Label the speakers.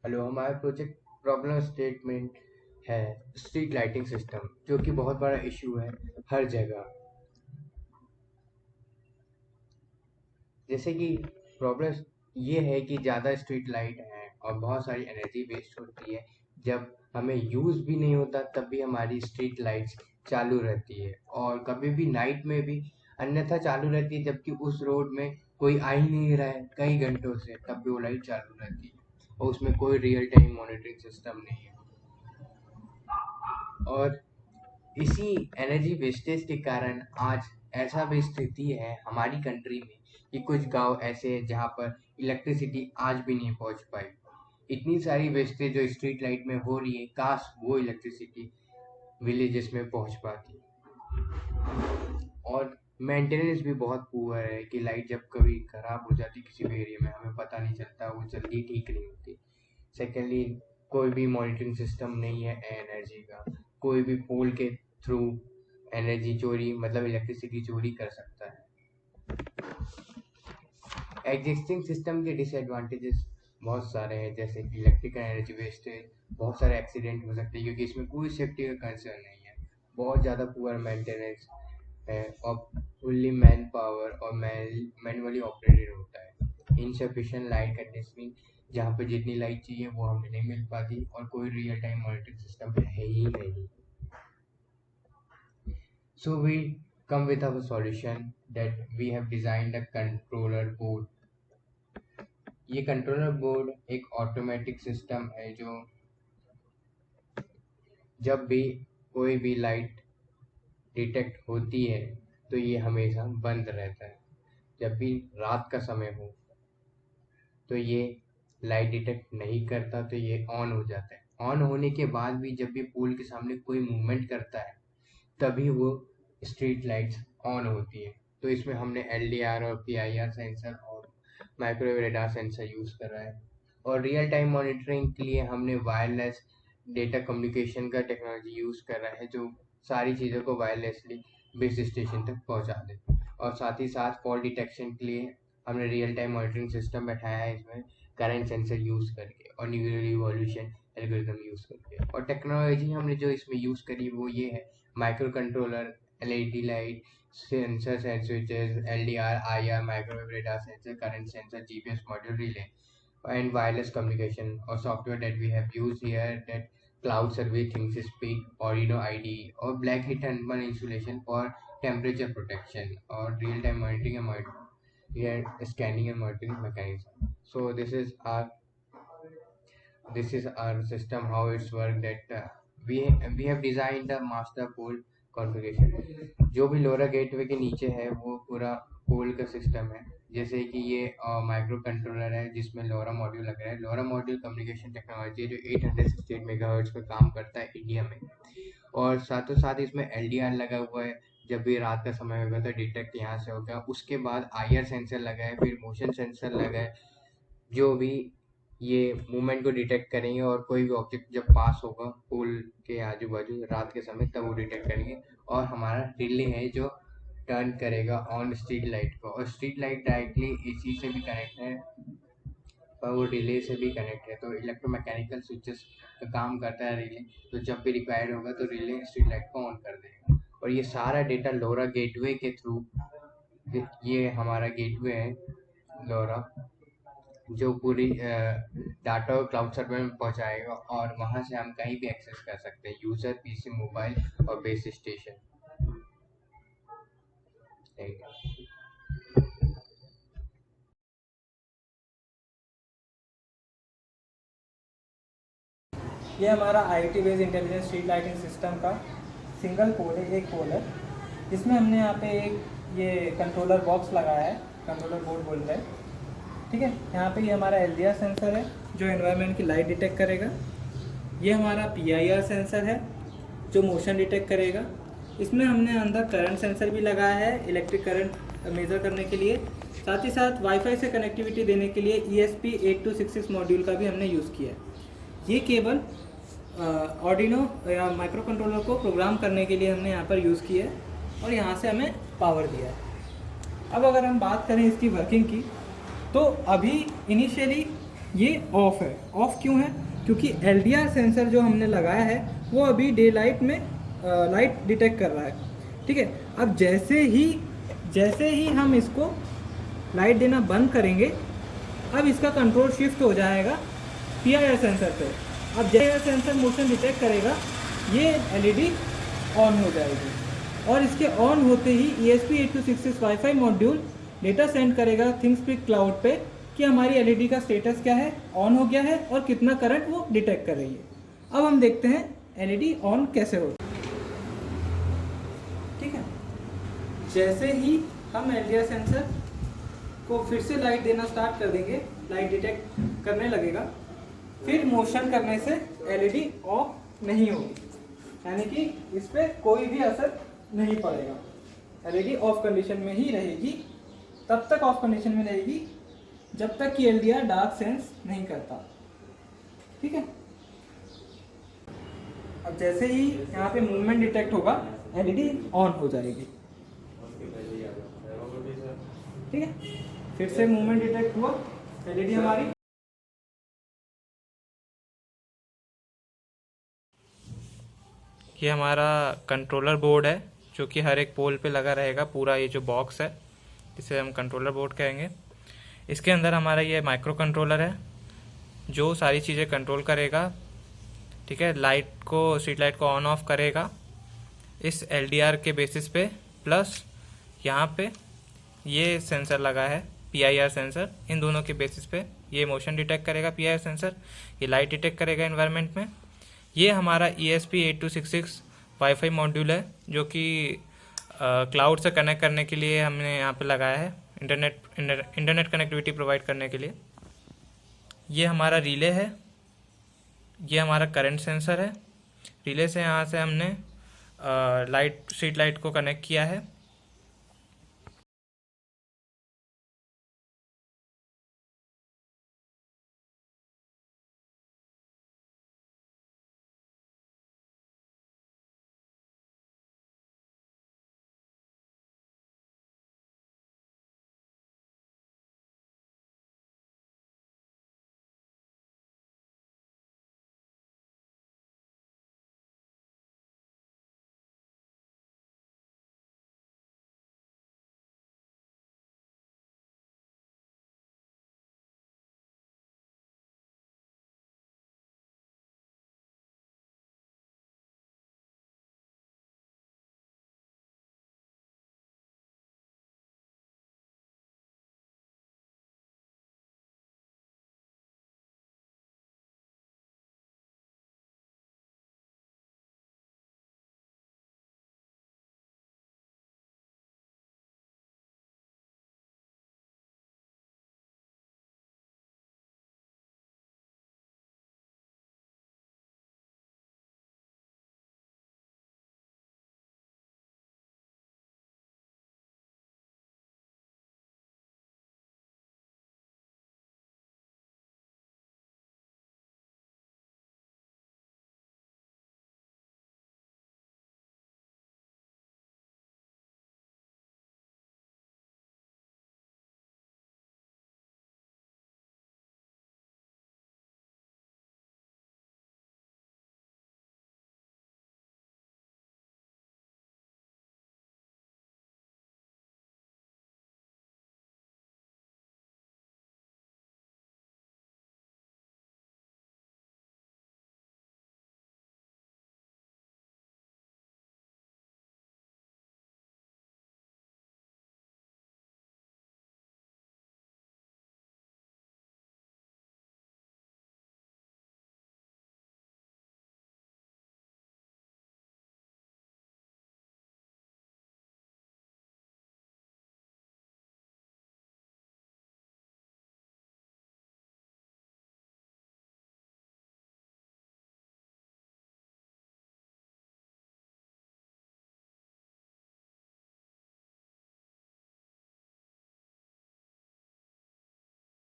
Speaker 1: Hello, हमारा project problem statement है street lighting system, जो कि बहुत बड़ा इशू है हर जगह। जैसे कि प्रॉब्लम ये है कि ज़्यादा स्ट्रीट लाइट है और बहुत सारी एनर्जी वेस्ट होती है। जब हमें यूज़ भी नहीं होता तब भी हमारी स्ट्रीट लाइट्स चालू रहती है, और कभी भी नाइट में भी अन्यथा चालू रहती है, जबकि उस रोड में कोई आ ही नहीं रहा है कई घंटों से, तब भी वो लाइट चालू रहती है और उसमें कोई रियल टाइम मॉनिटरिंग सिस्टम नहीं है। और इसी एनर्जी वेस्टेज के कारण आज ऐसा भी स्थिति है हमारी कंट्री में कि कुछ गांव ऐसे हैं जहां पर इलेक्ट्रिसिटी आज भी नहीं पहुंच पाई। इतनी सारी वेस्टेज जो स्ट्रीट लाइट में हो रही है, काश वो इलेक्ट्रिसिटी विलेजेस में पहुंच पाती। और मेंटेनेंस भी बहुत पुअर है कि लाइट जब कभी खराब हो जाती किसी भी एरिया में हमें पता नहीं चलता, वो जल्दी ठीक नहीं होती। सेकेंडली, कोई भी मॉनिटरिंग सिस्टम नहीं है एनर्जी का। कोई भी पोल के थ्रू एनर्जी चोरी मतलब इलेक्ट्रिसिटी चोरी कर सकता है। एग्जिस्टिंग सिस्टम के डिसएडवांटेजेस बहुत सारे हैं, जैसे कि इलेक्ट्रिकल एनर्जी वेस्टेज, बहुत सारे एक्सीडेंट हो सकते हैं क्योंकि इसमें कोई सेफ्टी का कंसर्न नहीं है। बहुत ज़्यादा पुअर मेंटेनेंस है और फुल्ली मैन पावर और मैनुअली ऑपरेटेड होता है। इनसफिशिएंट लाइट कंडीशनिंग, जहाँ पे जितनी लाइट चाहिए वो हमें नहीं मिल पाती, और कोई रियल टाइम मॉनिटरिंग सिस्टम है ही नहीं। So we come with our solution that we have designed a controller board. ये कंट्रोलर बोर्ड एक ऑटोमेटिक सिस्टम है जो जब भी कोई भी लाइट डिटेक्ट होती है तो ये हमेशा बंद रहता है। जब भी रात का समय हो तो ये लाइट डिटेक्ट नहीं करता, तो ये ऑन हो जाता है। ऑन होने के बाद भी जब भी पोल के सामने कोई मूवमेंट करता है तभी वो स्ट्रीट लाइट्स ऑन होती है। तो इसमें हमने LDR और PIR सेंसर और माइक्रोवेव रेडार सेंसर यूज़ करा है। और रियल टाइम मॉनिटरिंग के लिए हमने वायरलेस डेटा कम्युनिकेशन का टेक्नोलॉजी यूज़ कर रहा है, जो सारी चीज़ों को वायरलेसली बेस स्टेशन तक पहुंचा दे। और साथ ही साथ फॉल डिटेक्शन के लिए हमने रियल टाइम मॉनिटरिंग सिस्टम बैठाया है इसमें, करंट सेंसर यूज़ करके और न्यूरल इवोल्यूशन एल्गोरिथम यूज़ करके। और टेक्नोलॉजी हमने जो इसमें यूज़ करी वो ये है: micro controller, LED light, sensors and switches, LDR, IR, microwave radar sensor, current sensor, GPS module relay, and wireless communication. Or software that we have used here, that cloud survey, ThinkSpeak, Arduino IDE, or black heat thermal insulation for temperature protection, or real-time monitoring and scanning and monitoring mechanism. So this is our system, how it's work, that we have designed the master pole configuration। जो भी लोरा gateway के नीचे है वो पूरा पोल का system है। जैसे कि ये माइक्रो कंट्रोलर है जिसमें लोरा मॉड्यूल लग रहा है। लोरा मॉड्यूल कम्युनिकेशन टेक्नोलॉजी है जो 868 मेगाहर्ट्ज पे काम करता है इंडिया में। और साथों साथ इसमें LDR लगा हुआ है, जब भी रात का समय होगा तो डिटेक्ट यहाँ से होगा। उसके बाद IR सेंसर लगा है, फिर मोशन सेंसर लगा है, जो भी ये मूवमेंट को डिटेक्ट करेंगे, और कोई भी ऑब्जेक्ट जब पास होगा पोल के आजू बाजू रात के समय तब वो डिटेक्ट करेंगे। और हमारा रिले है जो टर्न करेगा ऑन स्ट्रीट लाइट को, और स्ट्रीट लाइट डायरेक्टली AC से भी कनेक्ट है और वो रिले से भी कनेक्ट है। तो इलेक्ट्रोमैकेनिकल स्विचेस का काम करता है रिले, तो जब भी रिक्वायर्ड होगा तो रिले स्ट्रीट लाइट को ऑन कर देगा। और ये सारा डेटा लोरा गेटवे के थ्रू, ये हमारा गेटवे है लोरा, जो पूरी डाटा क्लाउड सर्वर में पहुंचाएगा, और वहां से हम कहीं भी एक्सेस कर सकते हैं, यूजर, PC, मोबाइल और बेस स्टेशन।
Speaker 2: ये हमारा IoT based intelligent street lighting system का सिंगल पोल है, एक पोल है। इसमें हमने यहाँ पे एक ये कंट्रोलर बॉक्स लगाया है, कंट्रोलर बोर्ड बोल रहे हैं, ठीक है। यहाँ पे ये हमारा LDR सेंसर है जो एनवायरनमेंट की लाइट डिटेक्ट करेगा। ये हमारा PIR सेंसर है जो मोशन डिटेक्ट करेगा। इसमें हमने अंदर करंट सेंसर भी लगाया है इलेक्ट्रिक करंट मेज़र करने के लिए। साथ ही साथ वाईफाई से कनेक्टिविटी देने के लिए ESP8266 मॉड्यूल का भी हमने यूज़ किया है। ये केबल ऑर्डिनो या माइक्रो कंट्रोलर को प्रोग्राम करने के लिए हमने यहाँ पर यूज़ किया है और यहाँ से हमें पावर दिया है। अब अगर हम बात करें इसकी वर्किंग की, तो अभी इनिशियली ये ऑफ है। ऑफ क्यों है? क्योंकि LDR सेंसर जो हमने लगाया है वो अभी डे लाइट में लाइट डिटेक्ट कर रहा है, ठीक है। अब जैसे ही हम इसको लाइट देना बंद करेंगे, अब इसका कंट्रोल शिफ्ट हो जाएगा PIR सेंसर पे। अब जैसे सेंसर मोशन डिटेक्ट करेगा, ये LED ऑन हो जाएगी, और इसके ऑन होते ही ESP8266 wifi module data send करेगा थिंगस्पीक क्लाउड पे कि हमारी LED का स्टेटस क्या है, ऑन हो गया है और कितना करंट वो डिटेक्ट कर रही है। अब हम देखते हैं LED ऑन कैसे होता है, ठीक है। जैसे ही हम LDR सेंसर को फिर से लाइट देना स्टार्ट कर देंगे, लाइट डिटेक्ट करने लगेगा, फिर मोशन करने से LED ऑफ नहीं होगी, यानी कि इस पर कोई भी असर नहीं पड़ेगा। LED ऑफ कंडीशन में ही रहेगी, तब तक ऑफ कंडीशन में रहेगी जब तक कि LDR डार्क सेंस नहीं करता, ठीक है। अब जैसे ही यहाँ पे मूवमेंट डिटेक्ट होगा, LED ऑन हो जाएगी, ठीक है। फिर से मूवमेंट डिटेक्ट हुआ, LED हमारी
Speaker 3: ये हमारा कंट्रोलर बोर्ड है जो कि हर एक पोल पे लगा रहेगा। पूरा ये जो बॉक्स है इसे हम कंट्रोलर बोर्ड कहेंगे। इसके अंदर हमारा ये माइक्रो कंट्रोलर है जो सारी चीज़ें कंट्रोल करेगा, ठीक है। लाइट को, स्ट्रीट लाइट को ऑन ऑफ करेगा इस LDR के बेसिस पे। प्लस यहाँ पे ये सेंसर लगा है PIR सेंसर, इन दोनों के बेसिस पे ये मोशन डिटेक्ट करेगा PIR सेंसर, ये लाइट डिटेक्ट करेगा एनवायरनमेंट में। ये हमारा ESP8266 वाईफाई मॉड्यूल है जो कि क्लाउड से कनेक्ट करने के लिए हमने यहाँ पे लगाया है, इंटरनेट कनेक्टिविटी प्रोवाइड करने के लिए। ये हमारा रिले है, ये हमारा करंट सेंसर है। रिले से यहाँ से हमने स्ट्रीट लाइट को कनेक्ट किया है